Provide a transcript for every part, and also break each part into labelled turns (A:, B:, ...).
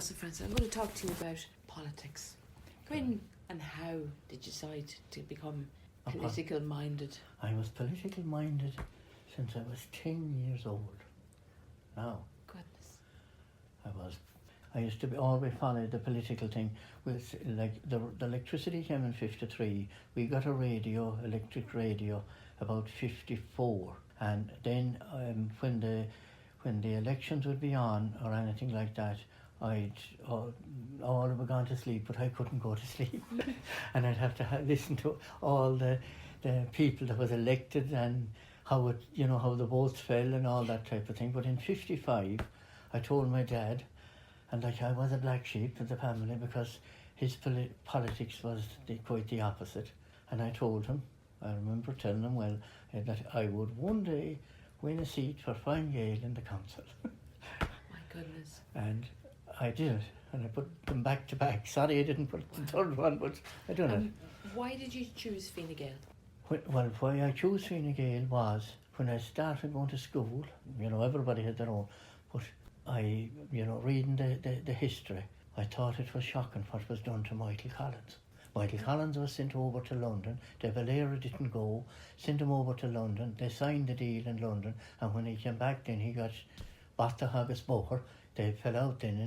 A: So Francis, I'm going to talk to you about politics. When and how did you decide to become political minded?
B: I was political minded since I was 10 years old. Now,
A: Goodness.
B: I used to always follow the political thing. With like the electricity came in 53. We got a radio, electric radio, about 54. And then when the elections would be on or anything like that, I'd all were gone to sleep, but I couldn't go to sleep, and I'd have to listen to all the people that was elected and how the votes fell and all that type of thing. But in 55, I told my dad, and like I was a black sheep of the family because his politics was quite the opposite. And I told him, I remember telling him, that I would one day win a seat for Fine Gael in the council.
A: My goodness.
B: And I did it, and I put them back to back. Sorry I didn't put the third one, but I done it.
A: Why did you choose Fine Gael?
B: Well, why I chose Fine Gael was when I started going to school, everybody had their own, but I, reading the history, I thought it was shocking what was done to Michael Collins. Michael Collins was sent over to London. De Valera didn't go, sent him over to London. They signed the deal in London, and when he came back then he got bought the Haggis Boher. They fell out then,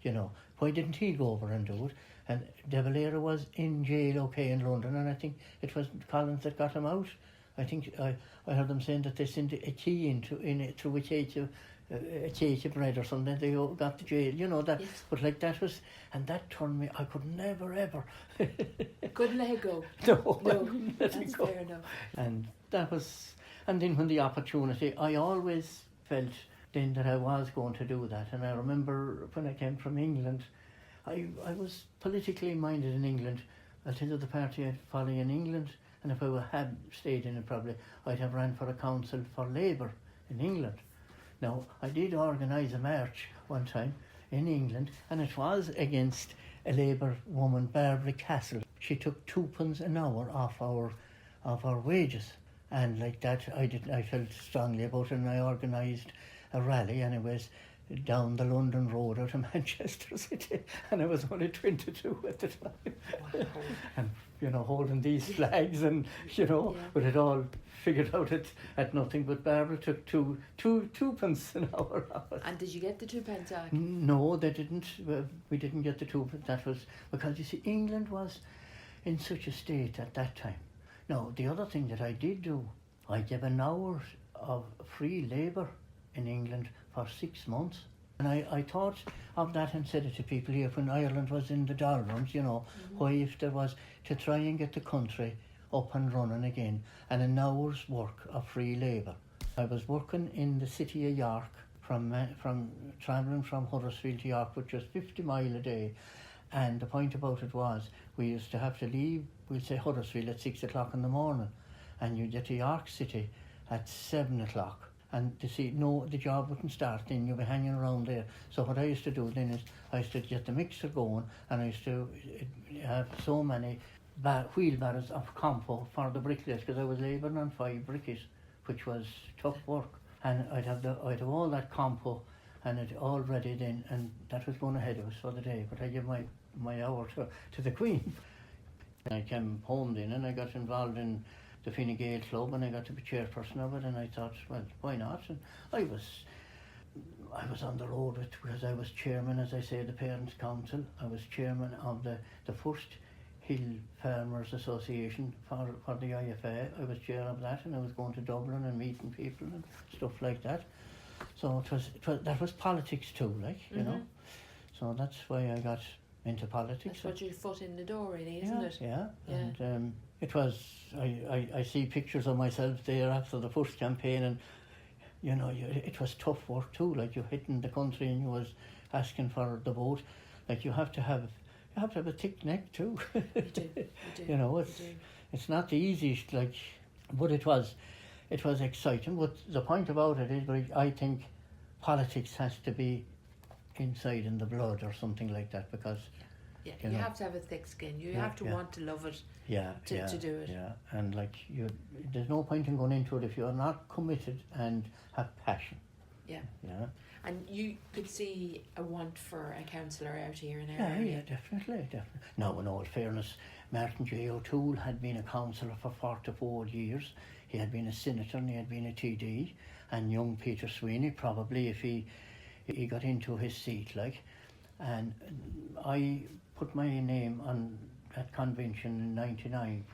B: and why didn't he go over and do it? And De Valera was in jail, in London, and I think it was Collins that got him out. I think I heard them saying that they sent a key through a cage of bread or something. They got to jail, that.
A: Yes.
B: But like that was, and that turned me. I could never ever.
A: Couldn't let it go.
B: No,
A: That's fair enough.
B: And that was, and then when the opportunity, I always felt then that I was going to do that. And I remember when I came from England, I was politically minded in England. I'll tell you the party I'd follow in England, and if I had stayed in it probably, I'd have ran for a council for Labour in England. Now, I did organise a march one time in England, and it was against a Labour woman, Barbara Castle. She took 2 pence an hour off our wages, and like that I felt strongly about it, and I organised a rally anyways down the London road out of Manchester City, and I was only 22 at the time.
A: Wow.
B: And holding these flags, and but it all figured out at nothing. But Barbara took two pence an hour off it.
A: And did you get the 2 pence back?
B: No, they didn't. We didn't get the 2 pence. That was because you see, England was in such a state at that time. Now, the other thing that I did do, I gave an hour of free labour in England for 6 months. And I thought of that and said it to people here when Ireland was in the doldrums, why if there was to try and get the country up and running again, and an hour's work of free labour. I was working in the city of York, from travelling from Huddersfield to York, which was 50 miles a day. And the point about it was, we used to have to leave, we'd say Huddersfield at 6 o'clock in the morning, and you'd get to York City at 7 o'clock. And to see, no, the job wouldn't start then, you'll be hanging around there. So what I used to do then is, I used to get the mixer going, and I used to have so many wheelbarrows of compo for the bricklayers, because I was labouring on 5 brickies, which was tough work. And I'd have all that compo, and it all ready then, and that was going ahead of us for the day. But I gave my hour to the Queen. I came home then, and I got involved in the Fine Gael Club, and I got to be chairperson of it, and I thought, well, why not? And I was on the road with, because I was chairman, as I say, the Parents' Council. I was chairman of the first Hill Farmers Association for the IFA. I was chair of that, and I was going to Dublin and meeting people and stuff like that. So that was politics too, So that's why I got into politics.
A: That's what your foot in the door, really, isn't it?
B: Yeah. And it was, I see pictures of myself there after the first campaign, and it was tough work too. Like, you're hitting the country and you was asking for the vote. Like, you have to have a thick neck too.
A: You do.
B: It's not the easiest, but it was exciting. But the point about it is, I think politics has to be inside in the blood or something like that, because
A: you have to have a thick skin. You have to want to love it to do it.
B: Yeah, and there's no point in going into it if you're not committed and have passion.
A: Yeah.
B: Yeah.
A: And you could see a want for a councillor out here in our
B: Yeah,
A: area.
B: definitely. Now, in all fairness, Martin J. O'Toole had been a councillor for 44 years. He had been a senator and he had been a TD. And young Peter Sweeney, probably, if he got into his seat, like. And I put my name on that convention in '99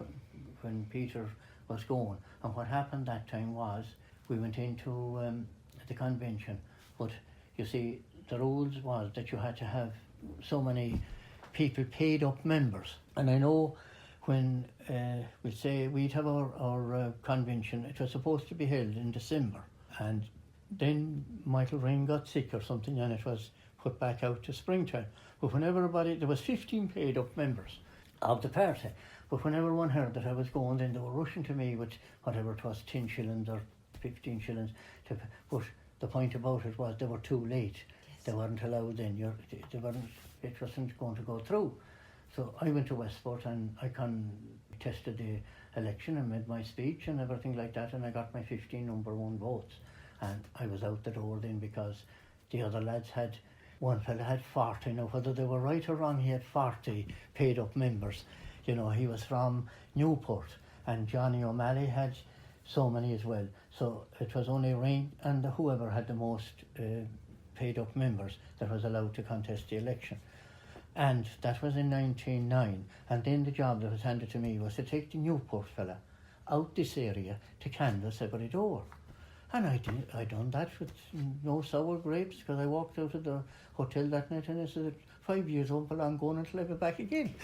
B: when Peter was going. And what happened that time was we went into the convention. But you see, the rules was that you had to have so many people paid up members. And I know when we'd say we'd have our convention, it was supposed to be held in December. And then Michael Ring got sick or something and it was put back out to springtime. But when everybody, there was 15 paid up members of the party. But when everyone heard that I was going, then they were rushing to me with whatever it was, 10 shillings or 15 shillings. But the point about it was they were too late.
A: Yes.
B: They weren't allowed then. It wasn't going to go through. So I went to Westport and I contested the election and made my speech and everything like that, and I got my 15 number one votes. And I was out the door then because the other lads had, one fella had 40. Now whether they were right or wrong, he had 40 paid up members. You know, he was from Newport, and Johnny O'Malley had so many as well. So it was only Ring and whoever had the most paid up members that was allowed to contest the election. And that was in 1909. And then the job that was handed to me was to take the Newport fella out this area to canvass every door. And I done that with no sour grapes, because I walked out of the hotel that night and I said, 5 years old, but I'm going until I be back again.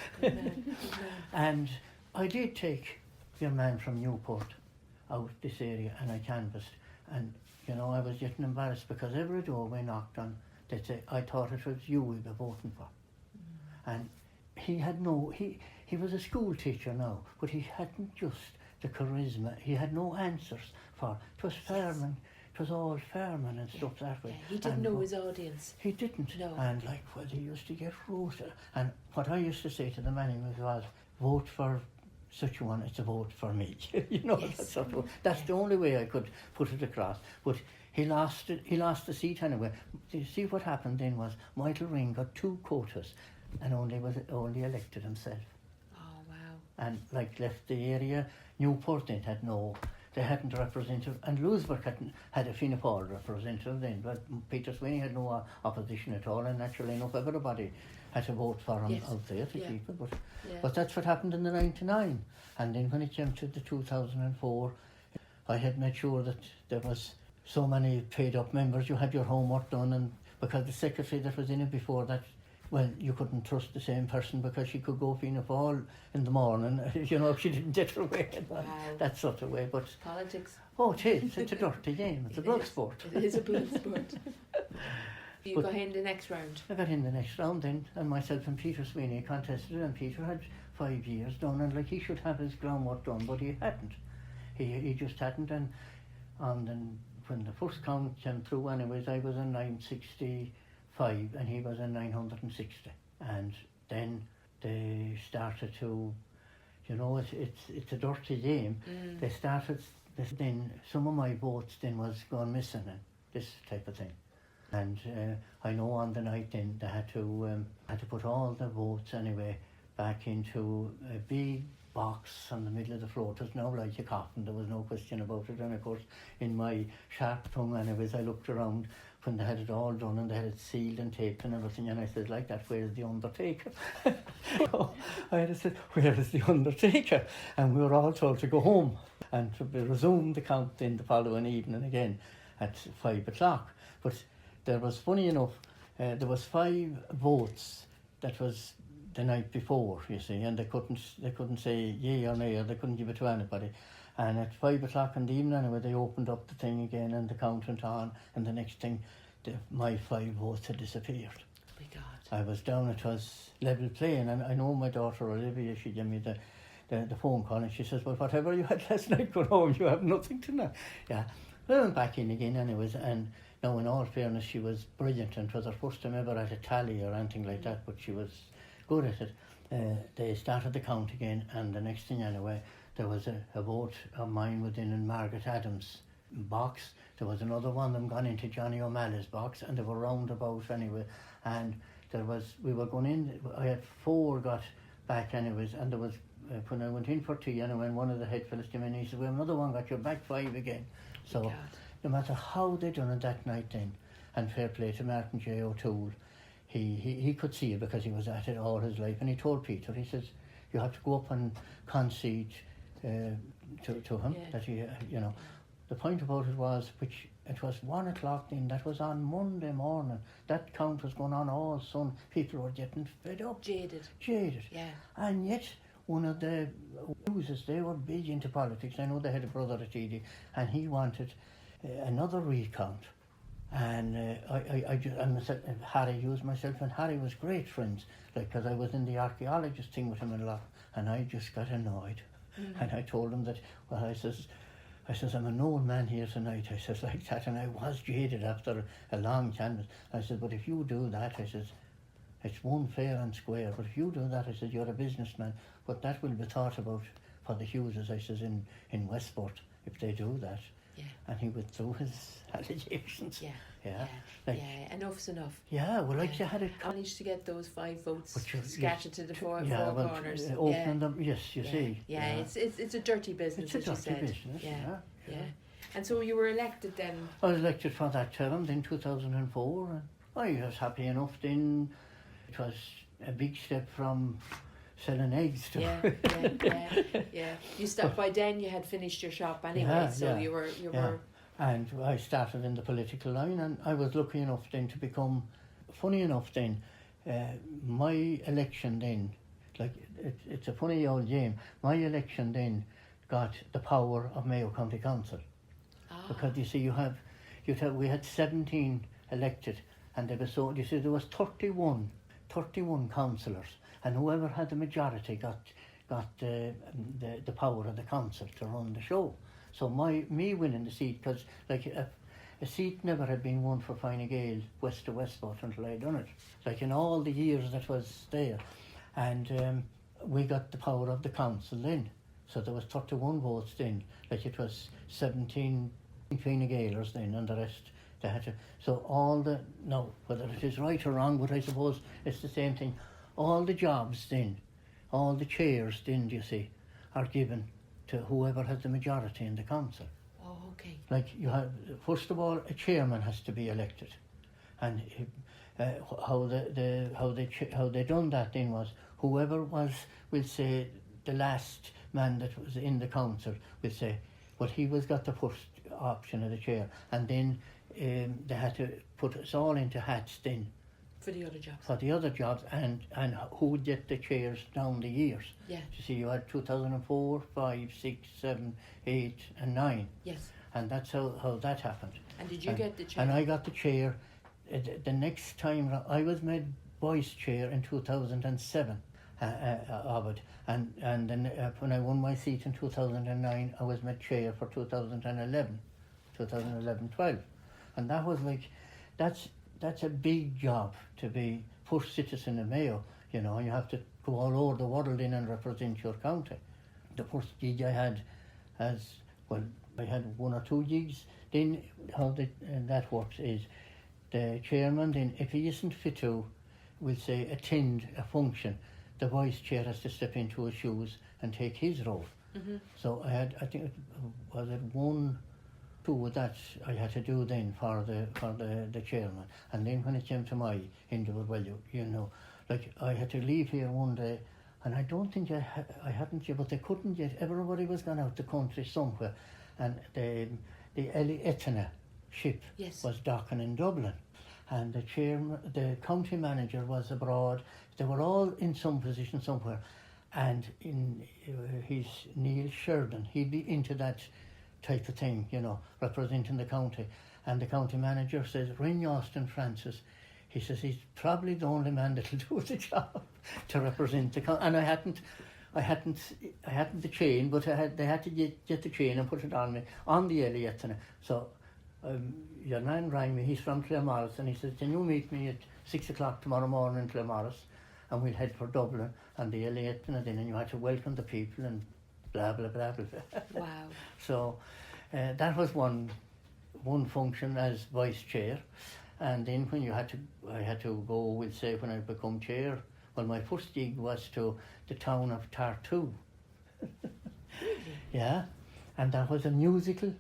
B: And I did take your man from Newport out this area and I canvassed. And, you know, I was getting embarrassed because every door we knocked on, they'd say, I thought it was you we were voting for. And he had he was a school teacher now, but he hadn't just the charisma. He had no answers for it. Was farming, it was all farming and stuff that way.
A: Yeah, he didn't know his audience.
B: He didn't.
A: No.
B: And like, well, he used to get roasted. And what I used to say to the man was, vote for such a one, it's a vote for me. You know,
A: Yes.
B: that's the only way I could put it across. But he lost the seat anyway. You see what happened then was Michael Ring got 2 quotas and only elected himself.
A: Oh, wow.
B: And like left the area. Newport then they hadn't a representative, and Louisburgh had a Fianna Fáil representative then, but Peter Sweeney had no opposition at all, and naturally enough everybody had to vote for him out there to keep it. But that's what happened in the '99, and then when it came to the 2004, I had made sure that there was so many paid up members, you had your homework done, and because the secretary that was in it before that, well, you couldn't trust the same person because she could go Fianna Fáil in the morning, you know, if she didn't get her way, that sort of way. But
A: politics.
B: Oh, it is. It's a dirty game. It's a blood sport.
A: It is a blood sport. You got in the next round.
B: I got in the next round then, and myself and Peter Sweeney contested, and Peter had 5 years done, and like he should have his groundwork done, but he hadn't. He just hadn't, and then when the first count came through, anyways, I was in 965 and he was in 960, and then they started to, you know, it's a dirty game. They started. Then some of my votes then was gone missing and this type of thing. And I know on the night then they had to put all the votes anyway back into a big box on the middle of the floor. It was now like a coffin, there was no question about it. And of course, in my sharp tongue anyways, I looked around when they had it all done and they had it sealed and taped and everything, and I said like that, where's the undertaker? So I had said, where is the undertaker? And we were all told to go home and to resume the count then the following evening again at 5 o'clock. But there was, funny enough, there was 5 votes that was the night before, you see, and they couldn't say yea or nay, or they couldn't give it to anybody. And at 5 o'clock in the evening anyway, they opened up the thing again and the count went on, and the next thing, my 5 votes had disappeared.
A: Oh my God.
B: I was down, it was level playing, and I know my daughter Olivia, she gave me the phone call and she says, well, whatever you had last night, go home, you have nothing tonight. Yeah, I went back in again anyways, and now in all fairness, she was brilliant, and it was her first time ever at a tally or anything like that, but she was good at it. They started the count again, and the next thing anyway, there was a vote of mine within, and Margaret Adams box. There was another one of them gone into Johnny O'Malley's box, and they were roundabout anyway. And we were going in, I had 4 got back anyways, and there was, when I went in for tea anyway, and one of the head fellas came in, he said, well, another one got you back 5 again. So
A: God.
B: no matter how they done it that night then, and fair play to Martin J. O'Toole, he could see it because he was at it all his life, and he told Peter, he says, you have to go up and concede to him, that he, you know. The point about it was, it was 1 o'clock then, that was on Monday morning. That count was going on all Sunday. People were getting fed up.
A: Jaded.
B: Yeah. And yet, one of the users, they were big into politics. I know they had a brother at TD, and he wanted another recount. And Harry used myself, and Harry was great friends, because I was in the archaeologist thing with him a lot, and I just got annoyed. And I told him that, well, I says, I'm an old man here tonight, I says, like that, and I was jaded after a long canvass. I said, but if you do that, I says, it's one fair and square, but if you do that, I said, you're a businessman, but that will be thought about for the Hugheses, I says, in Westport, if they do that.
A: Yeah.
B: And he withdrew his allegations.
A: Enough's enough.
B: Yeah, well, like you had it.
A: Managed to get those 5 votes scattered to the four corners.
B: Opening them, you see.
A: Yeah, it's a dirty business,
B: it's a
A: as you
B: dirty
A: said.
B: business, yeah.
A: And so you were elected then?
B: I was elected for that term in 2004, and I was happy enough then. It was a big step from selling eggs to...
A: Yeah. You stopped by then, you had finished your shop anyway, you were...
B: And I started in the political line, and I was lucky enough then to become... Funny enough then, my election then, like, it's a funny old game, my election then got the power of Mayo County Council. Because you see, we had 17 elected, and there was 31 councillors, and whoever had the majority got the power of the council to run the show. So me winning the seat, because like a seat never had been won for Fine Gael west to Westport until I done it, like in all the years that was there, and we got the power of the council then. So there was 31 votes then, like it was 17 Fine Gaelers then, and the rest they had to. So now whether it is right or wrong, but I suppose it's the same thing. All the jobs then, all the chairs then, you see, are given to whoever has the majority in the council.
A: Oh, okay.
B: Like you have, first of all, a chairman has to be elected, and how they done that then was whoever was, we'll say, the last man that was in the council, we'll say, well, he was got the first option of the chair, and then they had to put us all into hats then.
A: For the other jobs.
B: For the other jobs, and who would get the chairs down the years.
A: Yeah.
B: You see, you had 2004, 5, 6, 7, 8 and 9.
A: Yes.
B: And that's how that happened.
A: And did you get the chair?
B: And I got the chair. The next time, I was made vice chair in 2007 of it. And then when I won my seat in 2009, I was made chair for 2011-12. And that was like, that's a big job to be first citizen of Mayo, you know. You have to go all over the world in and represent your county. The first gig I had I had 1 or 2 gigs. Then how that works is the chairman, then if he isn't fit to, we'll say, attend a function, the vice chair has to step into his shoes and take his role. Mm-hmm. So I think it was 1, 2 that I had to do then for the chairman. And then when it came to my end of it, well, you know, like I had to leave here one day, and I don't think I hadn't yet, but they couldn't yet. Everybody was gone out the country somewhere, and the Etna ship was docking in Dublin, and the county manager was abroad. They were all in some position somewhere, and he's Neil Sheridan. He'd be into that type of thing, you know, representing the county. And the county manager says, ring Austin Francis. He says he's probably the only man that'll do the job to represent the county. And I hadn't the chain, but they had to get the chain and put it on me on the Elliot. So your man rang me. He's from Claremorris, and he says, can you meet me at 6 o'clock tomorrow morning in Claremorris, and we'll head for Dublin and the Elliot, and you had to welcome the people and blah blah blah blah.
A: Wow.
B: So that was one function as vice chair. And then when I had to go, we'll say, when I become chair, well, my first gig was to the town of Tartu.
A: Really?
B: Yeah, and that was a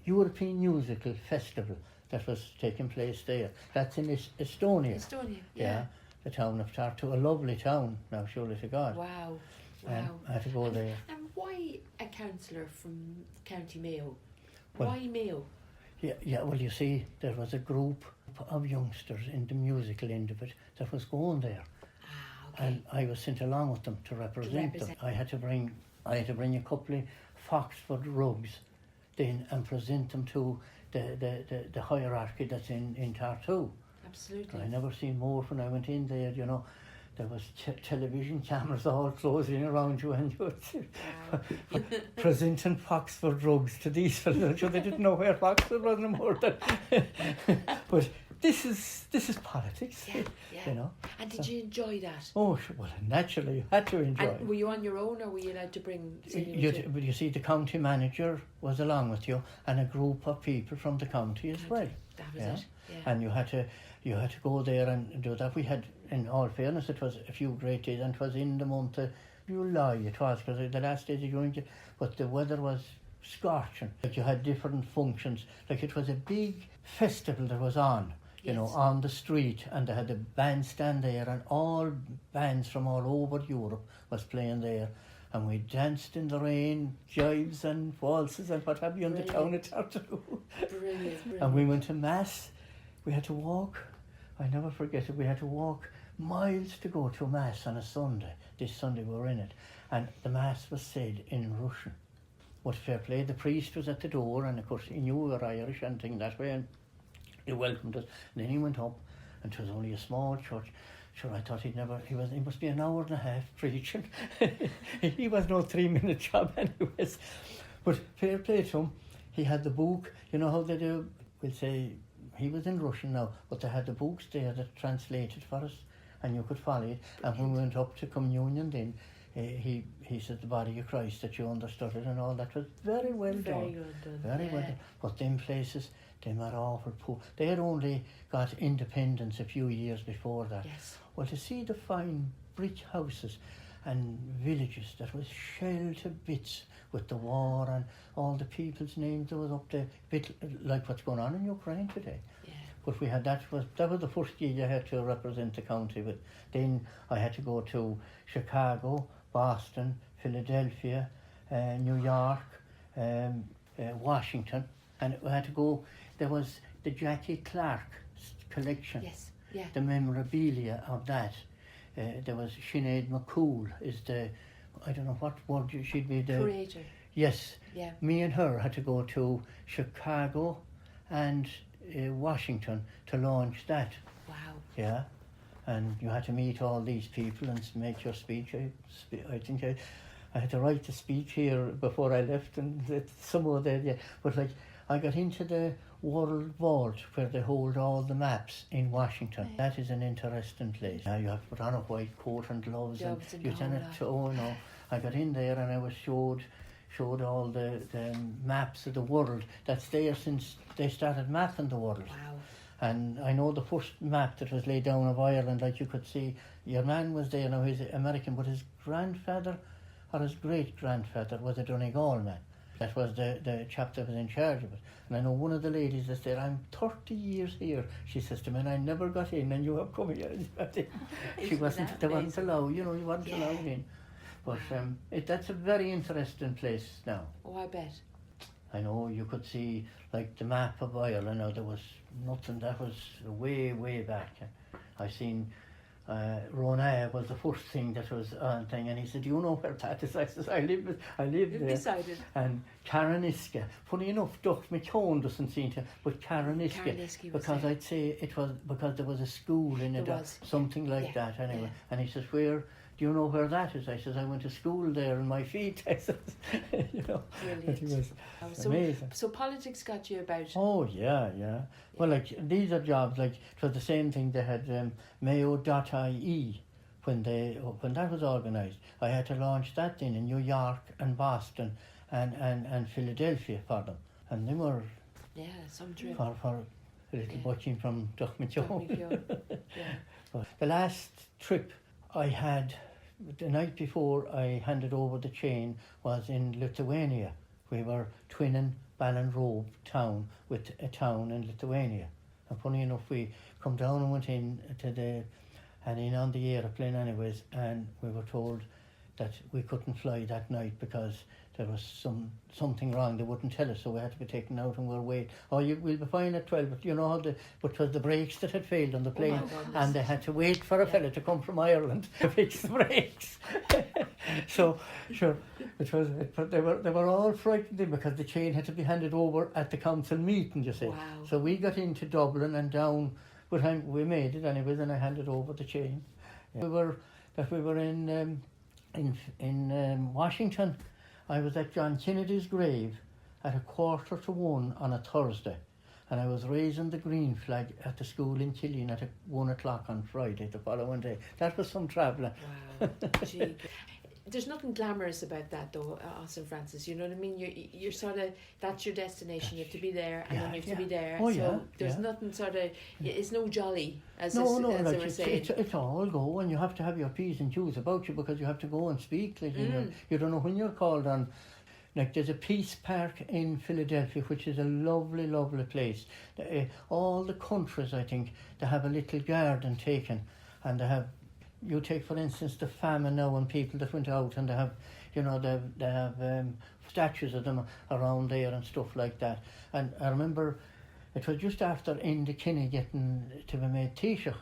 B: European musical festival that was taking place there. That's in Estonia.
A: Estonia,
B: Yeah, the town of Tartu, a lovely town, now surely to God.
A: Wow,
B: And
A: wow.
B: I had to go there.
A: And why a councillor from County Mayo?
B: Well,
A: Why Mayo?
B: Yeah, well, you see, there was a group of youngsters in the musical end of it that was going there.
A: Ah, okay.
B: And I was sent along with them to represent them. I had to bring a couple of Foxford rugs then and present them to the hierarchy that's in Tartu.
A: Absolutely.
B: I never seen more when I went in there, you know. There was television cameras all closing around you, and you were presenting Foxford rugs to these fellas. They didn't know where Foxford was anymore. But this is politics, you know.
A: And did you enjoy that?
B: Oh, well, naturally, you had to enjoy it.
A: And were you on your own, or were you allowed to bring
B: You see, the county manager was along with you, and a group of people from the county as well.
A: That was it. Yeah.
B: And you had to go there and do that. We had, in all fairness, it was a few great days, and it was in the month of July, it was, because the last days of June, but the weather was scorching. Like, you had different functions, like it was a big festival that was on, you know, on the street, and they had a bandstand there, and all bands from all over Europe was playing there. And we danced in the rain, jives and waltzes and what have you in the town of Tartu.
A: Brilliant.
B: And we went to Mass. We had to walk. I never forget it. We had to walk miles to go to Mass on a Sunday. This Sunday we were in it. And the Mass was said in Russian. But fair play, the priest was at the door, and of course he knew we were Irish and things that way, and he welcomed us. And then he went up, and it was only a small church. Sure, I thought he must be an hour and a half preaching. He was no 3-minute job anyways. But fair play to him, he had the book. You know how they do, we'll say, he was in Russian now, but they had the books there that translated for us, and you could follow it. And when we went up to communion then, he said, the body of Christ, that you understood it and all. That was very well done.
A: Very well done.
B: Very well done. But them places, they were awful poor. They had only got independence a few years before that.
A: Yes.
B: Well, to see the fine brick houses and villages that was shelled to bits with the war and all the people's names that was up there, bit like what's going on in Ukraine today.
A: Yeah.
B: But we had that was the first gig I had to represent the county with. Then I had to go to Chicago, Boston, Philadelphia, New York, Washington, and I had to go. There was the Jackie Clark collection.
A: Yes. Yeah.
B: The memorabilia of that. There was Sinead McCool is the, I don't know what word she'd be, the
A: Creator.
B: Yes.
A: Yeah.
B: Me and her had to go to Chicago and Washington to launch that.
A: Wow.
B: Yeah. And you had to meet all these people and make your speech. I think I had to write the speech here before I left, and somewhere there, yeah. But like, I got into the World Vault where they hold all the maps in Washington.
A: Right.
B: That is an interesting place. Now you have to put on a white coat and gloves and you turn it to, oh no. I got in there and I was showed all the maps of the world that's there since they started mapping the world.
A: Wow.
B: And I know the first map that was laid down of Ireland, like you could see, your man was there, now he's American, but his grandfather or his great-grandfather was a Donegal man. That was the chap that was in charge of it. And I know one of the ladies that said, I'm 30 years here, she says to me, and I never got in, and you have come here and you got in. They wasn't allowed, you wasn't allowed in. But that's a very interesting place now.
A: Oh, I bet.
B: I know you could see, like, the map of Ireland. Now, there was nothing, that was way, way back. I seen Ronaya was the first thing that was on thing, and he said, do you know where that is? I says, I live there.
A: Decided.
B: And Caraniska, funny enough, Duff McCone doesn't seem to, but Caraniska, because I'd say it was because there was a school in it, or something like that anyway. Yeah. And he says, where, do you know where that is? I says, I went to school there in my feet. I says,
A: Brilliant.
B: It was amazing.
A: So politics got you about.
B: Oh, yeah. Well, like, these are jobs, like, it was the same thing. They had Mayo.ie when that was organised. I had to launch that then in New York and Boston and Philadelphia for them. and they were
A: some trip.
B: for a little butching from
A: Duchmachone.
B: But the last trip I had, the night before I handed over the chain, was in Lithuania. We were twinning Ballinrobe town with a town in Lithuania. And funny enough, we come down and went in on the aeroplane anyways, and we were told that we couldn't fly that night because there was something wrong. They wouldn't tell us, so we had to be taken out and we'll wait. We'll be fine at 12, but you know how but it was the brakes that had failed on the plane, and they had to wait for a fella to come from Ireland to fix the brakes. So sure, they were all frightened because the chain had to be handed over at the council meeting, you see.
A: Wow.
B: So we got into Dublin and down, but we made it anyways, and I handed over the chain. We were in Washington. I was at John Kennedy's grave at 1:45 on a Thursday, and I was raising the green flag at the school in Killeen at 1 o'clock on Friday the following day. That was some travelling.
A: Wow. Gee. There's nothing glamorous about that though, St. Francis, you know what I mean? You're sort of, that's your destination, you have to be there, and then you have to be there. There's nothing sort of, it's no jolly, as they were saying.
B: It's all go, and you have to have your P's and Q's about you because you have to go and speak. Like, you don't know when you're called on. Like, there's a Peace Park in Philadelphia, which is a lovely, lovely place. All the countries, I think, they have a little garden taken, and they have. You take, for instance, the famine now, and people that went out, and they have, they have statues of them around there and stuff like that. And I remember it was just after Enda Kinney getting to be made Taoiseach,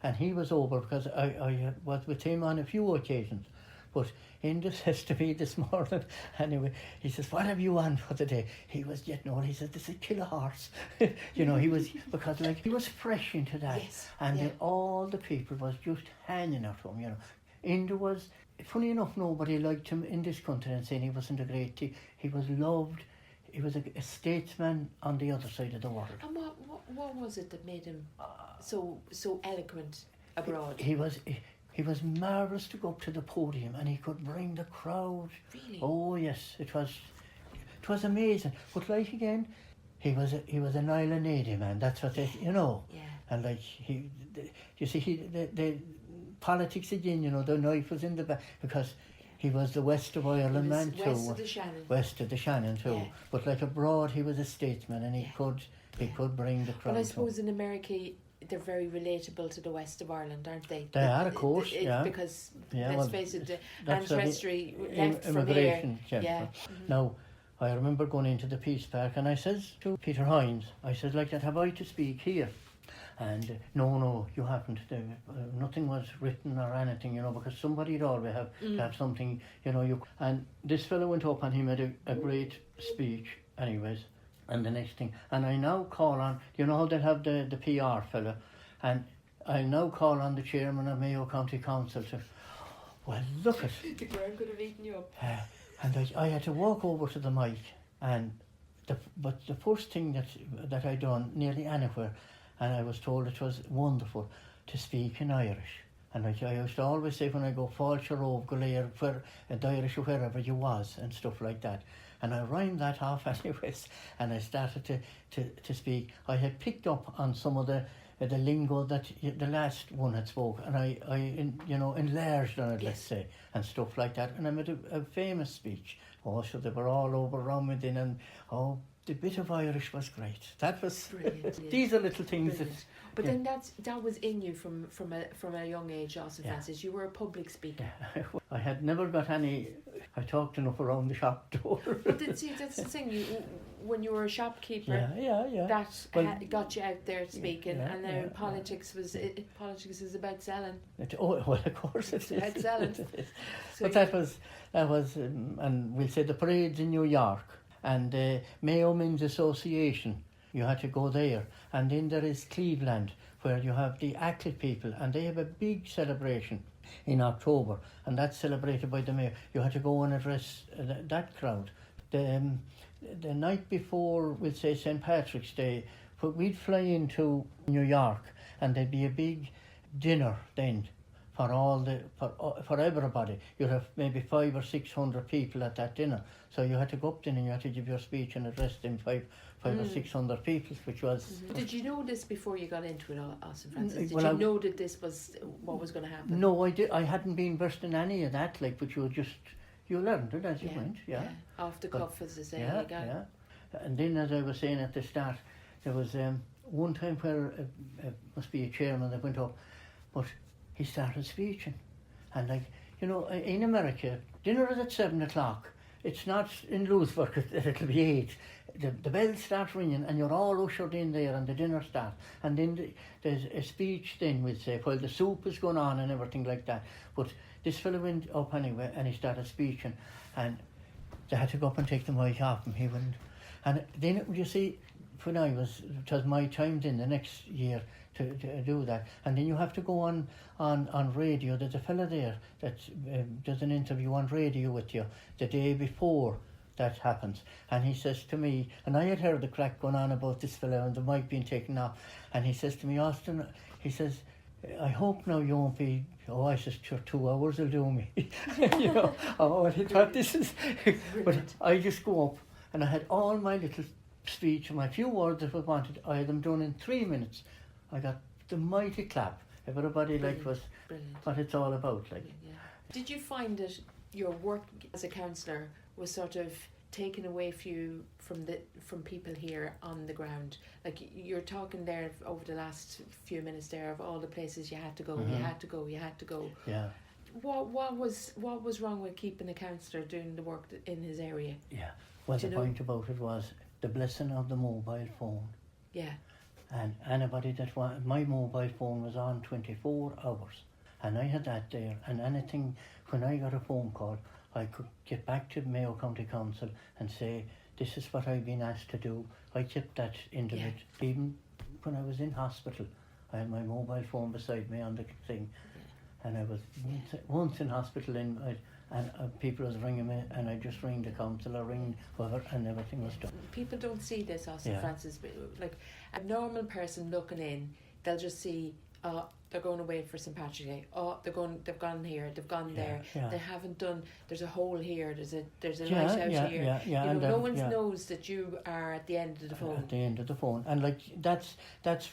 B: and he was over because I was with him on a few occasions. But Enda says to me this morning, anyway, he says, "What have you on for the day?" He was getting old. He said, "This is kill a horse." He was, because he was fresh into that.
A: Yes,
B: and all the people was just hanging out to him, Enda was, funny enough, nobody liked him in this country and saying he wasn't a great he was loved. He was a statesman on the other side of the world.
A: And what was it that made him so eloquent abroad?
B: He was marvellous to go up to the podium, and he could bring the crowd.
A: Really?
B: Oh yes, it was amazing. But like again, he was an Island Lady man. That's what they,
A: Yeah.
B: And like the politics again. The knife was in the back because he was the West of Ireland man too.
A: West of the Shannon.
B: West of the Shannon too.
A: Yeah.
B: But like abroad, he was a statesman, and he could bring the crowd.
A: But I suppose in America, they're very relatable to the West of Ireland, aren't they?
B: They are, of course,
A: Because, let's face it, the ancestry left from
B: immigration
A: here.
B: Yeah. Now, I remember going into the Peace Park, and I says to Peter Hines, I said, like that, have I to speak here? And no, you haven't. Nothing was written or anything, because somebody'd always have to have something, And this fellow went up and he made a great speech, anyways. And the next thing, and I now call on, how they'll have the PR fella, and I now call on the chairman of Mayo County Council to, well, look at.
A: The ground could have eaten you up.
B: And I had to walk over to the mic, and but the first thing that I done nearly anywhere, and I was told it was wonderful to speak in Irish. And I used to always say when I go, Fáilte Rómh go léir, where the Irish or wherever you was, and stuff like that. And I rhymed that off anyways, and I started to speak. I had picked up on some of the lingo that the last one had spoke, and I enlarged on it, let's say, and stuff like that. And I made a famous speech. Oh, so they were all over around me then, and the bit of Irish was great. That was
A: brilliant.
B: These are little things
A: Brilliant. But then that was in you from a young age, St. Francis. You were a public speaker.
B: Yeah. I had never got any. I talked enough around the shop door.
A: But that's the thing. When you were a shopkeeper, that got you out there speaking, and now politics was about selling.
B: Well, of course it is.
A: About selling.
B: But that was, and we'll say the parades in New York and the Mayo Men's Association. You had to go there, and then there is Cleveland, where you have the Acklet people, and they have a big celebration in October, and that's celebrated by the mayor. You had to go and address that crowd. The night before, we'll say St. Patrick's Day, we'd fly into New York, and there'd be a big dinner then for everybody. You'd have maybe 500 or 600 people at that dinner. So you had to go up then and you had to give your speech and address them 500 or 600 people, which was...
A: Did you know this before you got into it, Austin Francis? Did you know that this was what was going to happen?
B: No, I hadn't been versed in any of that, like, but you learned it as you went,
A: Off the cuff, as they say.
B: Yeah. And then, as I was saying at the start, there was one time where it must be a chairman that went up, but he started speeching. And like, you know, in America, dinner is at 7 o'clock. It's not in Louisburgh that it'll be 8. The bells start ringing and you're all ushered in there and the dinner starts. And then there's a speech then with say, while the soup is going on and everything like that. But this fellow went up anyway and he started speeching and they had to go up and take the mic off him. He went, and then you see, when it was my time then the next year to do that, and then you have to go on radio. There's a fella there that does an interview on radio with you the day before that happens, and he says to me, and I had heard the crack going on about this fella and the mic being taken off, and he says to me, Austin, he says, I hope now you won't be, I says, sure, 2 hours will do me. You know, I thought this is, but I just go up and I had all my little speech and my few words that I wanted, I had them done in 3 minutes. I got the mighty clap. Everybody was what it's all about. Like.
A: Yeah. Did you find that your work as a councillor was sort of taken away from people here on the ground? Like you're talking there over the last few minutes there of all the places you had to go, you had to go.
B: Yeah.
A: What was wrong with keeping a councillor doing the work in his area?
B: Yeah. Well, the point about it was the blessing of the mobile phone.
A: Yeah.
B: And anybody that wanted, my mobile phone was on 24 hours. And I had that there. And anything, when I got a phone call, I could get back to Mayo County Council and say, this is what I've been asked to do. I kept that into it. Even when I was in hospital, I had my mobile phone beside me on the thing. And I was once in hospital and people was ringing me and I just ring the council or ring whoever and everything was done.
A: People don't see this, Austin Francis. Like a normal person looking in, they'll just see, they're going away for St. Patrick's Day. They've gone here, they've gone there. They haven't done. There's a hole here. There's a lighthouse here. You know, no one knows that you are at the end of the phone.
B: At the end of the phone, and like that's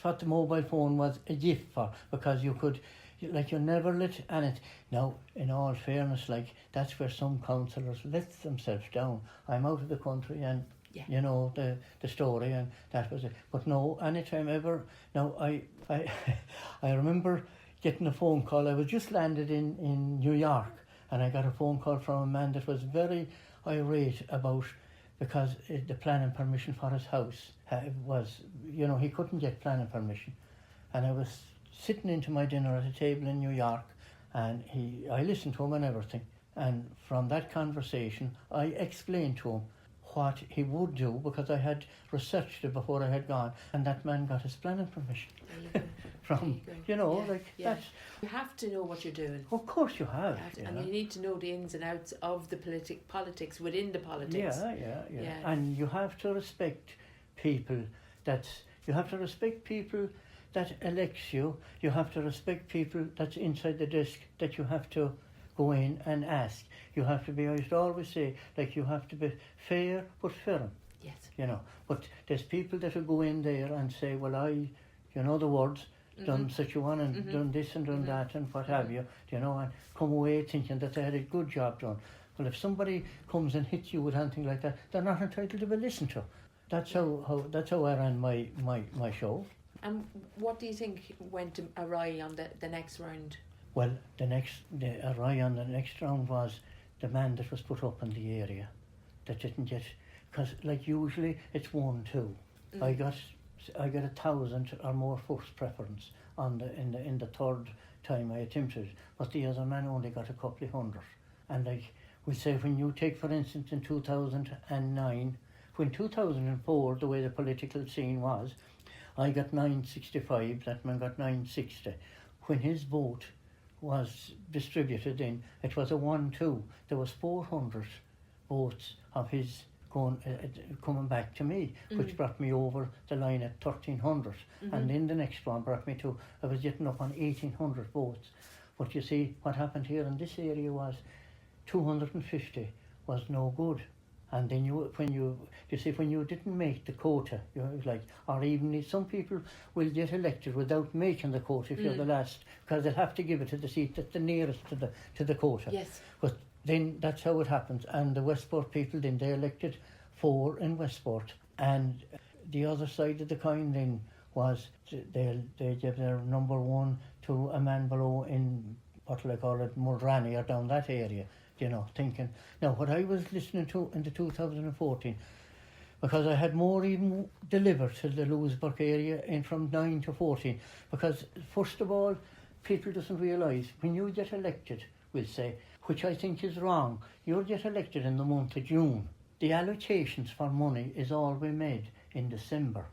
B: what the mobile phone was a gift for, because you could. Like you never let anything. Now, in all fairness, like that's where some councillors let themselves down. I'm out of the country and you know the story and that was it. But no, anytime ever. Now I remember getting a phone call. I was just landed in New York and I got a phone call from a man that was very irate about because the planning permission for his house was, you know, he couldn't get planning permission, and I was sitting into my dinner at a table in New York, and I listened to him and everything. And from that conversation, I explained to him what he would do, because I had researched it before I had gone, and that man got his planning permission. From, you know, that's...
A: You have to know what you're doing.
B: Of course you have.
A: And you need to know the ins and outs of the politics within the politics.
B: Yeah. And you have to respect people that elects you. You have to respect people that's inside the desk that you have to go in and ask. You have to be, I used to always say, like you have to be fair but firm.
A: Yes.
B: You know, but there's people that will go in there and say, well, you know the words, done such a one and done this and done that and what have you, you know, and come away thinking that they had a good job done. Well, if somebody comes and hits you with anything like that, they're not entitled to be listened to. That's how I ran my show.
A: And what do you think went awry on the next round?
B: Well, the awry on the next round was the man that was put up in the area that didn't get, because like usually it's 1-2. I got 1,000 or more first preference in the third time I attempted it, but the other man only got a couple of hundred. And like we say, when you take for instance in 2009, when 2004 the way the political scene was, I got 965, that man got 960. When his vote was distributed in, it was a 1-2. There was 400 votes of his coming back to me, which brought me over the line at 1,300. And then the next one brought me to, I was getting up on 1,800 votes. But you see, what happened here in this area was 250 was no good. And then when you didn't make the quota, you know, like, or even if some people will get elected without making the quota if you're the last, because they'll have to give it to the seat that's the nearest to the quota.
A: Yes.
B: But then that's how it happens. And the Westport people, then they elected 4 in Westport. And the other side of the coin then was they gave their number 1 to a man below in, what will I call it, Mulranny or down that area. You know, thinking. Now, what I was listening to in the 2014, because I had more even delivered to the Louisburgh area in from 9 to 14, because first of all, people doesn't realise when you get elected, we'll say, which I think is wrong, you get elected in the month of June. The allocations for money is all we made in December.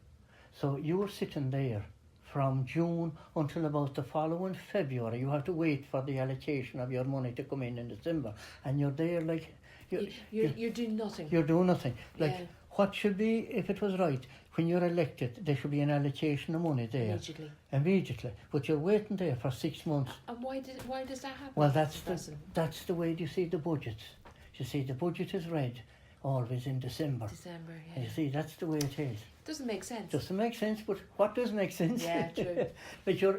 B: So you're sitting there from June until about the following February. You have to wait for the allocation of your money to come in December, and you're there like
A: you're doing nothing.
B: You're doing nothing. Like, what should be, if it was right, when you're elected, there should be an allocation of money there immediately. But you're waiting there for 6 months.
A: And why does that happen?
B: Well, that's the way you see the budgets. You see, the budget is read always in December.
A: Yeah.
B: You see, that's the way it is.
A: Doesn't make sense.
B: Doesn't make sense, but what does make sense?
A: Yeah, true.
B: But you're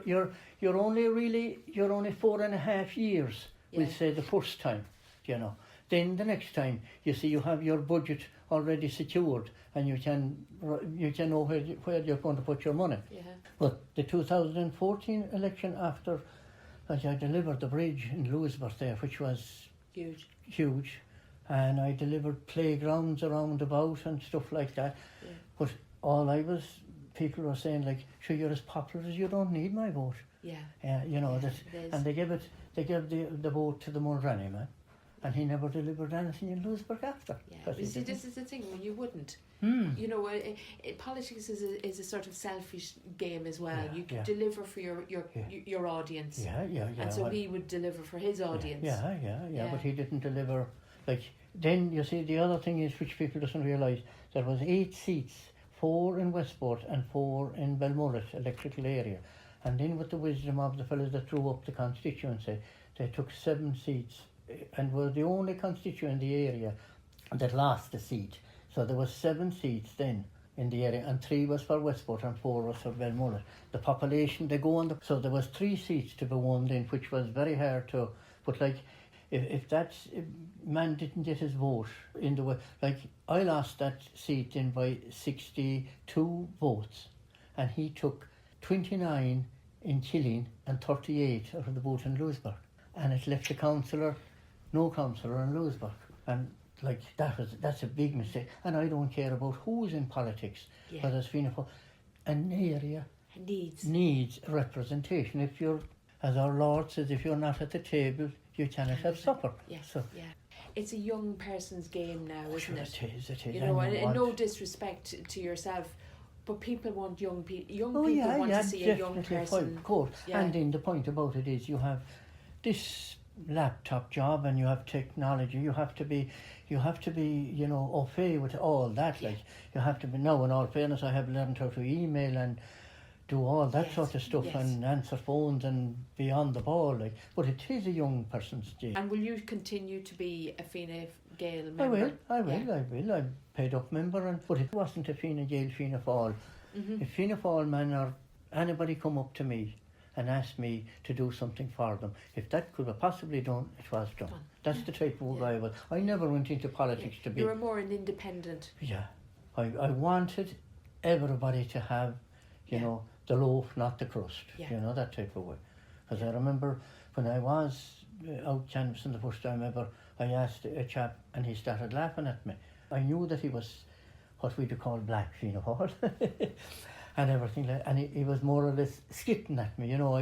B: only 4.5 years. We'll say the first time, you know. Then the next time, you see, you have your budget already secured, and you can know where you're going to put your money.
A: Yeah.
B: But the 2014 election, after I delivered the bridge in Louisburgh there, which was huge, and I delivered playgrounds around about and stuff like that. Yeah. But people were saying, like, sure, you're as popular as you don't need my vote.
A: Yeah.
B: You know, and they gave the vote to the Mulranny man, and he never delivered anything in Louisburgh after.
A: Yeah. You see, this is the thing, when you wouldn't. You know, politics is a sort of selfish game as well. You deliver for your audience.
B: Yeah.
A: And so he would deliver for his audience.
B: Yeah. But he didn't deliver. Like, then you see, the other thing is, which people doesn't realise, there was 8 seats, 4 in Westport and 4 in Belmullet electoral area. And then, with the wisdom of the fellows that drew up the constituency, they took 7 seats and were the only constituent in the area that lost a seat. So there was 7 seats then in the area, and 3 was for Westport and 4 was for Belmullet. The population, they go on so there was 3 seats to be won then, which was very hard to, but like, if that man didn't get his vote in the way, like, I lost that seat in by 62 votes, and he took 29 in Killeen and 38 out of the vote in Louisburgh, and it left no councillor in Louisburgh, and like, that's a big mistake. And I don't care about who's in politics, because it's Fianna Fáil. An area needs representation. If you're, as our Lord says, if you're not at the table, you cannot have supper.
A: It's a young person's game now, isn't it?
B: It is.
A: You know, and no disrespect to yourself, but people want young people. People want to see a young person.
B: Of course. And then the point about it is, you have this laptop job and you have technology. You have to be, you know, au fait with all that. Like, you have to be. Now, in all fairness, I have learned how to email and do all that sort of stuff and answer phones and be on the ball, like. But it is a young person's game.
A: And will you continue to be a Fine Gael member?
B: I will. I'm paid up member, but it wasn't a Fine Gael Fianna Fáil. If Fianna Fáil man or anybody come up to me and asked me to do something for them, if that could have possibly done, it was done. That's the type of guy I was. I never went into politics to be.
A: You were more an independent.
B: Yeah, I wanted everybody to have, you know, the loaf, not the crust, you know, that type of way. Because I remember when I was out canvassing the first time ever, I asked a chap and he started laughing at me. I knew that he was what we'd call black Fianna Fáil and everything, and he was more or less skitting at me, you know.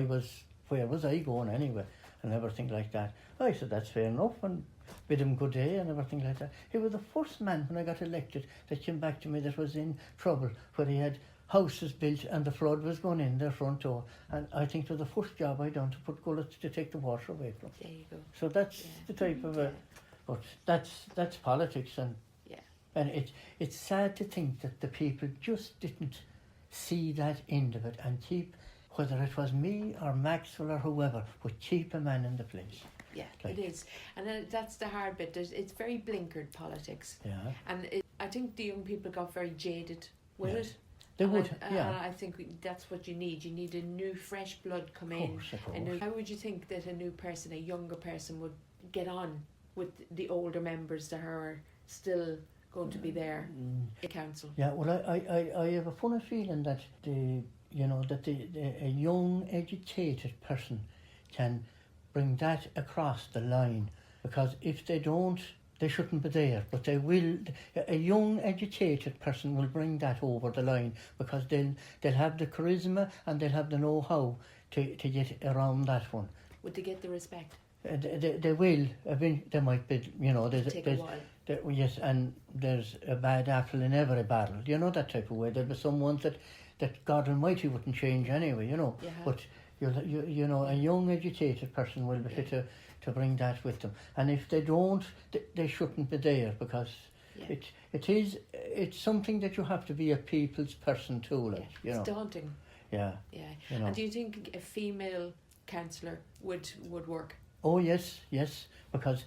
B: Where was I going anyway, and everything like that. I said, that's fair enough, and bid him good day and everything like that. He was the first man when I got elected that came back to me that was in trouble, where he had houses built and the flood was going in their front door, and I think it was the first job I done to put gullets to take the water away from.
A: There you go.
B: So that's the type of but that's politics, and it's sad to think that the people just didn't see that end of it and keep whether it was me or Maxwell or whoever, would keep a man in the place.
A: Yeah, it is. And then that's the hard bit. It's very blinkered, politics.
B: Yeah.
A: And I think the young people got very jaded with it.
B: They would, yeah.
A: And I think that's what you need. You need a new, fresh blood come in.
B: Of course.
A: How would you think that a new person, a younger person, would get on with the older members that are still going to be there in the council?
B: Yeah, well, I have a funny feeling that a young, educated person can bring that across the line, because if they don't, they shouldn't be there, but they will. A young, educated person will bring that over the line, because they'll have the charisma and they'll have the know-how to get around that one.
A: Would they get the respect?
B: They will. I mean, they might be,
A: Take a while.
B: Yes, and there's a bad apple in every barrel, that type of way. There'll be some ones that God Almighty wouldn't change anyway,
A: Yeah.
B: But a young, educated person will be fit to bring that with them. And if they don't, they shouldn't be there, because it's something that you have to be a people's person too,
A: It's daunting.
B: Yeah.
A: Yeah. And do you think a female councillor would work?
B: Oh yes, because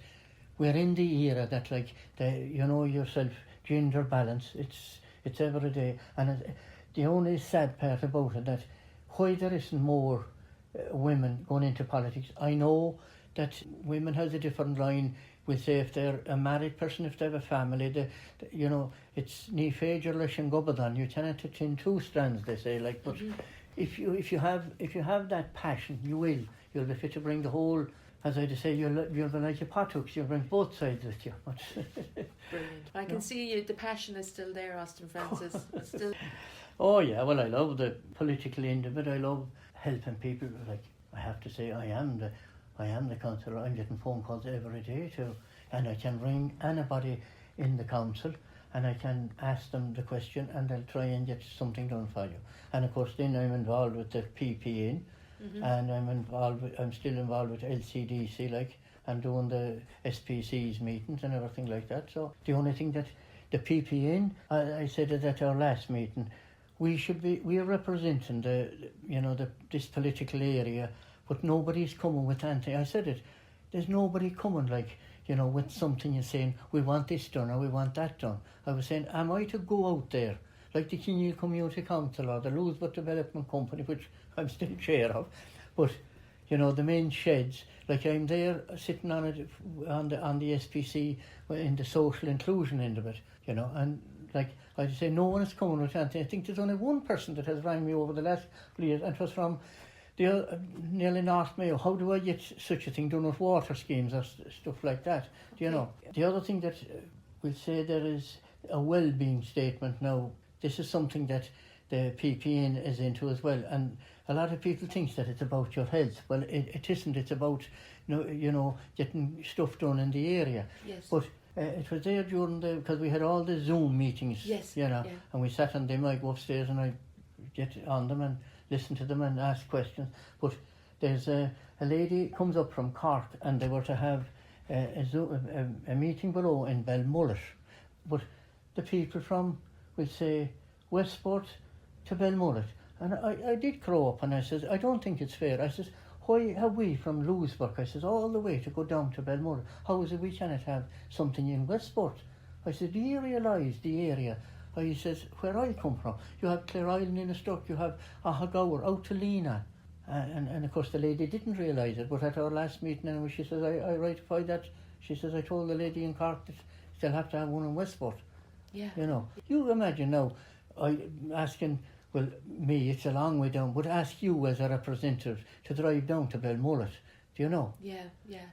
B: we're in the era that, like, yourself, gender balance, it's every day. And the only sad part about it, that why there isn't more women going into politics. I know that women has a different line. We say if they're a married person, if they have a family, it's ní féidir leis an gobadan. You cannot touch in two strands, they say. Like, but if you have that passion, you'll be fit to bring the whole. As I say, you'll be like a pothooks. You'll bring both sides with you.
A: Brilliant. I can see you. The passion is still there, Austin Francis. Still.
B: Oh yeah. Well, I love the political end of it. I love helping people. Like, I have to say, I am the councillor. I'm getting phone calls every day too, and I can ring anybody in the council, and I can ask them the question, and they'll try and get something done for you. And of course, then I'm involved with the PPN. And I'm still involved with LCDC, like, and doing the SPC's meetings and everything like that. So the only thing that the PPN, I said it at our last meeting, we are representing this political area, but nobody's coming with anything. I said it, there's nobody coming with something and saying, we want this done or we want that done. I was saying, am I to go out there, like the Killeen Community Council or the Louisburgh Development Company, which I'm still chair of, but the main sheds, like, I'm there sitting on it on the SPC in the social inclusion end of it, and like I say, no one is coming with anything. I think there's only one person that has rang me over the last couple of years, and it was from nearly North Mayo. How do I get such a thing done with water schemes or stuff like that? The other thing that we'll say, there is a well-being statement now. This is something that the PPN is into as well, and a lot of people think that it's about your health. Well, it isn't. It's about getting stuff done in the area.
A: Yes.
B: But it was there because we had all the Zoom meetings.
A: Yes.
B: And we sat on them. I go upstairs and I get on them and listen to them and ask questions. But there's a lady comes up from Cork, and they were to have a meeting below in Belmullet, but the people from, we'll say, Westport to Belmullet. And I did crow up and I says, I don't think it's fair. I says, why have we from Louisburgh, I says, all the way to go down to Belmullet? How is it we cannot have something in Westport? I said, do you realise the area? He says, where I come from, you have Clare Island in a stock, you have Ahagaur, out to Lena. And of course the lady didn't realise it, but at our last meeting, and she says, I ratified that. She says, I told the lady in Cork that they'll have to have one in Westport.
A: Yeah.
B: You imagine now, I'm asking, well, me, it's a long way down, but ask you as a representative to drive down to Belmullet, do you know?
A: Yeah.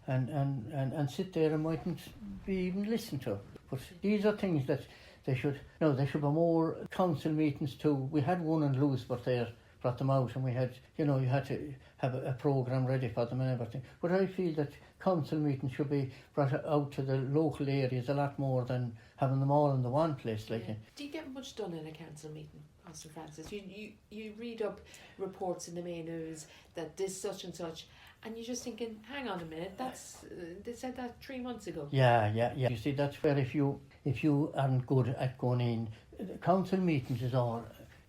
B: And sit there and mightn't be even listened to. But these are things that there should be more council meetings too. We had one in Louisburgh there, brought them out, and we had, you had to have a programme ready for them and everything. But I feel that council meetings should be brought out to the local areas a lot more than having them all in the one place.
A: Do you get much done in a council meeting, Austin Francis? You read up reports in the main news that this such and such, and you're just thinking, hang on a minute, they said that 3 months ago.
B: Yeah. You see, that's where if you aren't good at going in, council meetings is all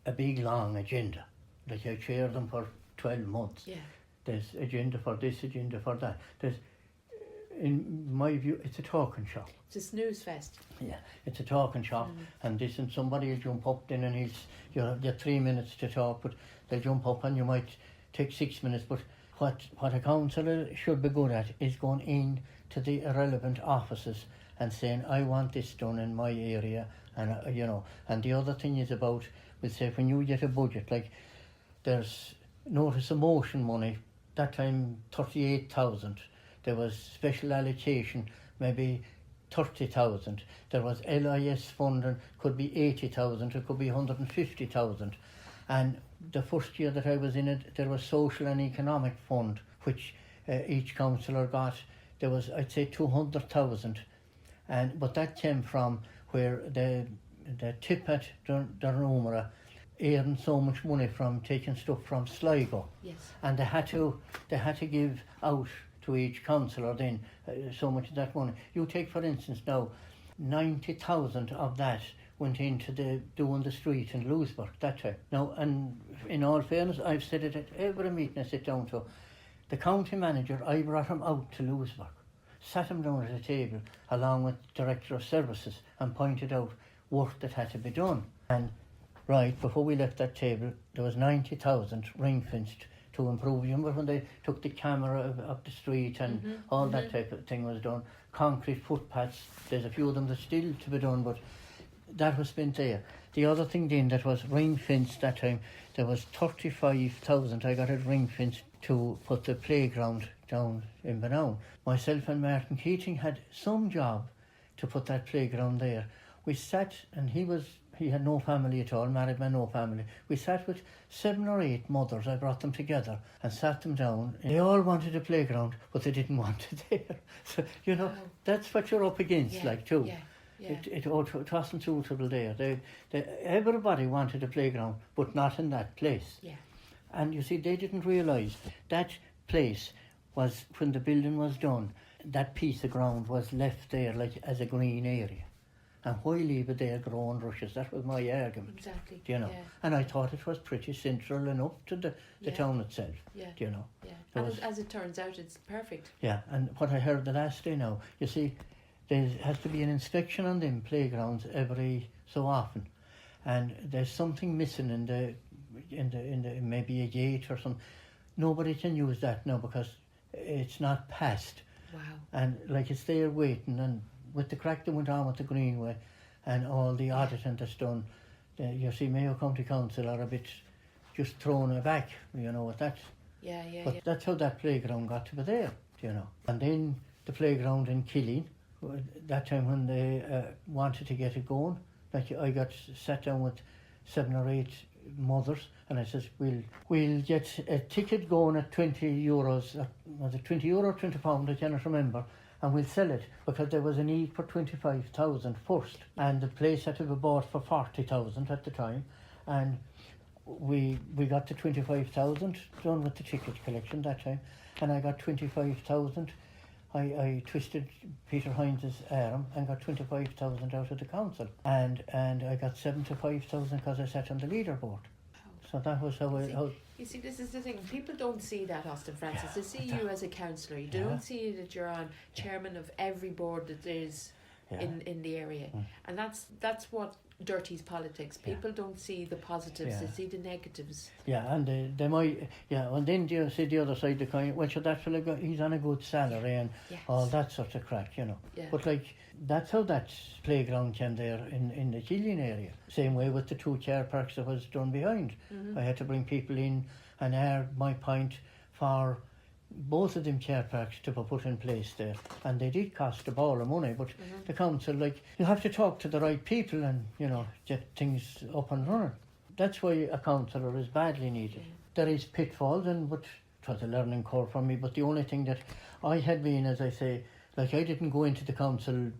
B: a big long agenda. Like, I chair them for 12 months.
A: Yeah.
B: There's agenda for this, agenda for that. In my view, it's a talking shop.
A: It's a snooze fest.
B: Yeah, it's a talking shop, and this, and somebody will jump up then, and you'll get 3 minutes to talk, but they'll jump up and you might take 6 minutes. But what a councillor should be good at is going in to the irrelevant offices and saying, I want this done in my area, and And the other thing is about, we'll say, when you get a budget, like there's notice of motion money, that time 38,000. There was special allocation, maybe 30,000. There was LIS funding, could be 80,000, it could be 150,000. And the first year that I was in it, there was social and economic fund, which each councillor got. There was, I'd say, 200,000. But that came from where the tip at Darnumara earned so much money from taking stuff from Sligo.
A: Yes.
B: And they had to give out to each councillor then so much of that money. You take, for instance, now 90,000 of that went into doing the street in Louisburgh that time. Now, and in all fairness, I've said it at every meeting I sit down to, the county manager, I brought him out to Louisburgh, sat him down at a table along with Director of Services and pointed out work that had to be done. And right before we left that table, there was 90,000 ring-fenced to improve. You remember when they took the camera up the street and all that type of thing was done. Concrete footpaths, there's a few of them that's still to be done, but that was spent there. The other thing then that was ring-fenced that time, there was 35,000. I got it ring-fenced to put the playground down in Benown. Myself and Martin Keating had some job to put that playground there. We sat, and he had no family at all, married man, no family. We sat with 7 or 8 mothers. I brought them together and sat them down. They all wanted a playground, but they didn't want it there. So, that's what you're up against, too.
A: Yeah. Yeah.
B: It wasn't suitable there. Everybody wanted a playground, but not in that place.
A: Yeah.
B: And you see, they didn't realise that place was, when the building was done, that piece of ground was left there like as a green area. And why leave it there growing rushes? That was my argument.
A: Exactly.
B: Yeah. And I thought it was pretty central enough to the town itself.
A: Yeah.
B: Yeah.
A: And as it turns out, it's perfect.
B: Yeah, and what I heard the last day now, you see, there has to be an inspection on them playgrounds every so often. And there's something missing in the maybe a gate or something. Nobody can use that now because it's not passed.
A: Wow. And
B: like it's there waiting, and with the crack that went on with the Greenway and all the auditing that's done, you see Mayo County Council are a bit just thrown aback, with that. But that's how that playground got to be there, And then the playground in Killeen, that time when they wanted to get it going, like I got sat down with 7 or 8 mothers, and I says, we'll get a ticket going at €20. Was it €20 or £20? I cannot remember. And we'll sell it because there was a need for 25,000 first, and the place had to be bought for 40,000 at the time, and we got the 25,000 done with the ticket collection that time, and I got 25,000. I twisted Peter Hines' arm and got 25,000 out of the council, and I got 75,000 because I sat on the leaderboard. So that was how
A: You see, this is the thing. People don't see that, Austin Francis. They see you as a councillor. You don't see that you're on chairman of every board that there is in the area. And that's what dirties politics. People don't see the positives, they see the negatives. Yeah,
B: and they might, and then you see the other side of the coin, well, sure, that fella, he's on a good salary and all that sort of crack, But that's how that playground came there in the Killeen area. Same way with the 2 car parks that was done behind. I had to bring people in and air my point for both of them car parks to be put in place there, and they did cost a ball of money, but the council, you have to talk to the right people and get things up and running. That's why a councillor is badly needed. There is pitfalls, but it was a learning curve for me. But the only thing that I had been, as I say, I didn't go into the council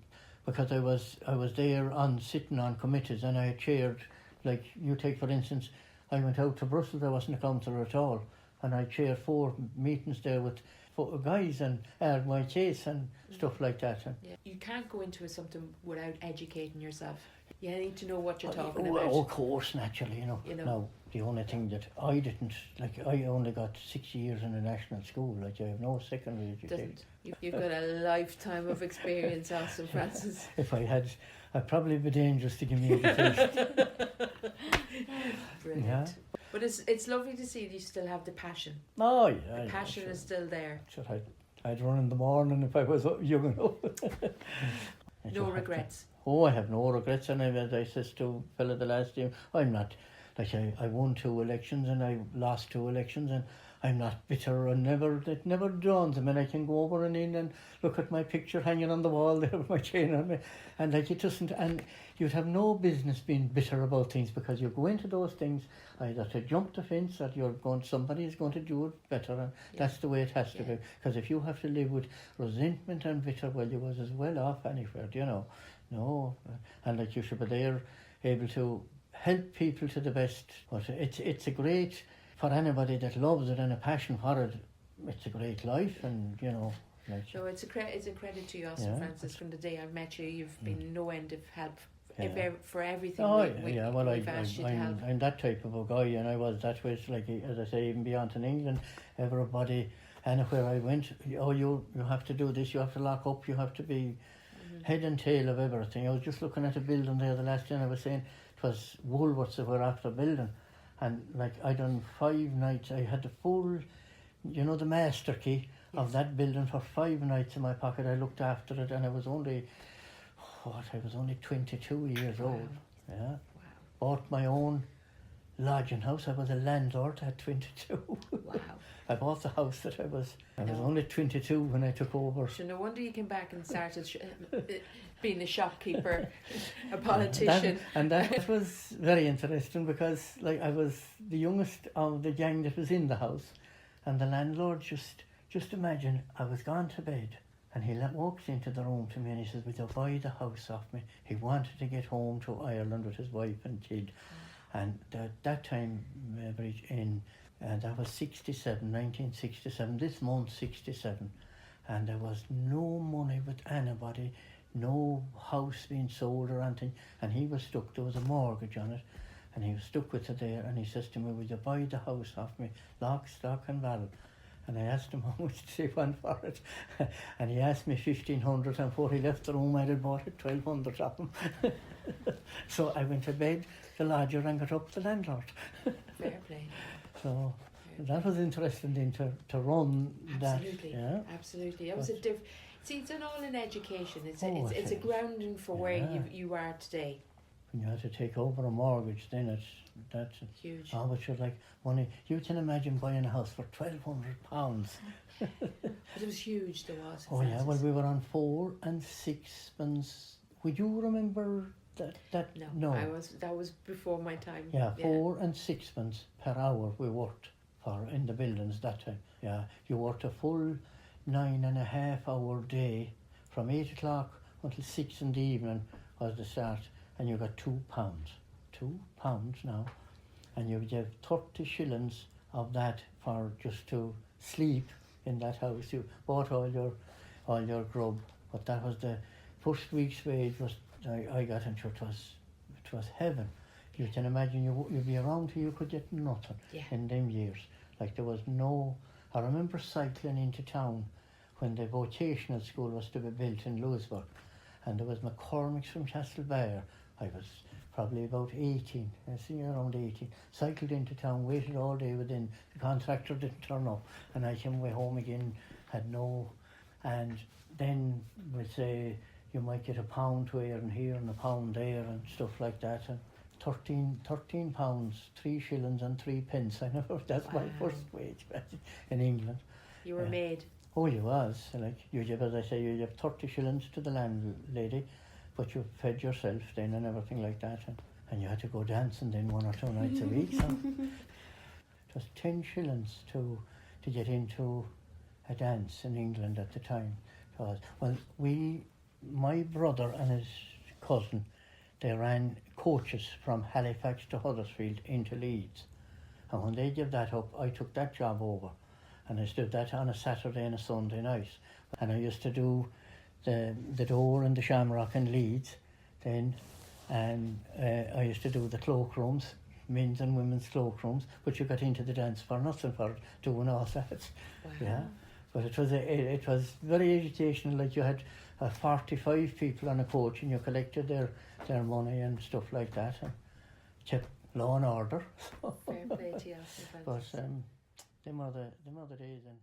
B: because I was there sitting on committees, and I chaired, you take for instance, I went out to Brussels. I wasn't a councillor at all. And I chaired 4 meetings there with 4 guys and aired my case and stuff like that.
A: You can't go into something without educating yourself. You need to know what you're talking about.
B: Of course, naturally, No. the only thing that I didn't, like, I only got 6 years in a national school, like, I have no secondary education.
A: You've got a lifetime of experience, Austin Francis.
B: If I had, I'd probably be dangerous to give me education.
A: Brilliant.
B: Yeah.
A: But it's lovely to see that you still have the passion.
B: Oh, yeah.
A: The passion is still there.
B: Sure, I'd run in the morning if I was young enough.
A: No regrets.
B: I have no regrets, and as I said to fella the last year, I'm not, like, I won 2 elections and I lost 2 elections, and I'm not bitter, and it never dawns. I mean, I can go over and in and look at my picture hanging on the wall there with my chain on me, and like, it doesn't, and you'd have no business being bitter about things, because you go into those things either to jump the fence, or somebody's going to do it better, and that's the way it has to be. Because if you have to live with resentment and bitter, well, you was as well off anywhere, you know. No, and like, you should be there, able to help people to the best. But it's a great, for anybody that loves it and a passion for it, it's a great life, and you know. Like,
A: so it's a credit to you, Austin Francis. From the day I've met you, you've been no end of help for everything.
B: Well, I'm that type of a guy, and I was that way. It's like, as I say, even beyond in England, everybody, anywhere I went, you have to do this, you have to lock up, you have to be head and tail of everything. I was just looking at a building there the last day, and I was saying it was Woolworths that were after building, and like, I done 5 nights. I had the full, the master key of that building for 5 nights in my pocket. I looked after it, and I was only 22 years old. Yeah. Wow. Bought my own lodging house. I was a landlord at 22.
A: Wow.
B: I bought the house that I was only 22 when I took over.
A: So no wonder you came back and started being a shopkeeper, a politician.
B: That was very interesting, because like, I was the youngest of the gang that was in the house, and the landlord just imagine, I was gone to bed, and he walks into the room to me and he says, "Would you buy the house off me?" He wanted to get home to Ireland with his wife and kid. And that time, that was 1967, this month 67, and there was no money with anybody, no house being sold or anything, and he was stuck. There was a mortgage on it, and he was stuck with it there, and he says to me, "Would you buy the house off me, lock, stock and barrel?" And I asked him how much he want for it, and he asked me 1,500, and before he left the room I had bought it 1,200 of them. So I went to bed, the lodger, and got up the landlord.
A: Fair play.
B: So that was interesting then to run that.
A: Absolutely. That was a see, it's all in education. It's a grounding for where you are today.
B: When you had to take over a mortgage, then that's
A: huge.
B: Oh, but you're like money. You can imagine buying a house for £1,200.
A: But it was huge, there was.
B: Oh yeah, well, we were on 4 and 6 pence. Would you remember that? No.
A: That was before my time.
B: Yeah, 4 and 6 pence per hour we worked for in the buildings that time. Yeah, you worked a full 9.5 hour day from 8 o'clock until 6 in the evening was the start, and you got £2. £2 now, and you would have 30 shillings of that for just to sleep in that house. You bought all your grub, but that was the first week's wage was I got into. It was heaven. You can imagine you'd be around here, you could get nothing in them years. Like, there was no. I remember cycling into town when the vocational school was to be built in Louisburgh, and there was McCormick's from Castlebar. I was probably about 18, I think around 18. Cycled into town, waited all day within. The contractor didn't turn up, and I came away home again, had no. And then we'd say you might get £1 to earn here and £1 there and stuff like that. And 13 pounds, 3 shillings and 3 pence. I never. That's my first wage in England.
A: You were made.
B: Oh, you was. Like, you have, as I say, you have 30 shillings to the landlady, but you fed yourself then and everything like that, and you had to go dancing then 1 or 2 nights a week. So it was 10 shillings to get into a dance in England at the time. My brother and his cousin, they ran coaches from Halifax to Huddersfield into Leeds, and when they gave that up, I took that job over, and I did that on a Saturday and a Sunday night, and I used to do the door and the Shamrock in Leeds then, and I used to do the cloakrooms men's and women's cloakrooms, but you got into the dance for nothing for doing all that.
A: Wow.
B: Yeah, but it was very educational. Like you had 45 people on a coach, and you collected their money and stuff like that, and kept law and order.
A: Fair play to you, St. Francis.
B: But them other days. And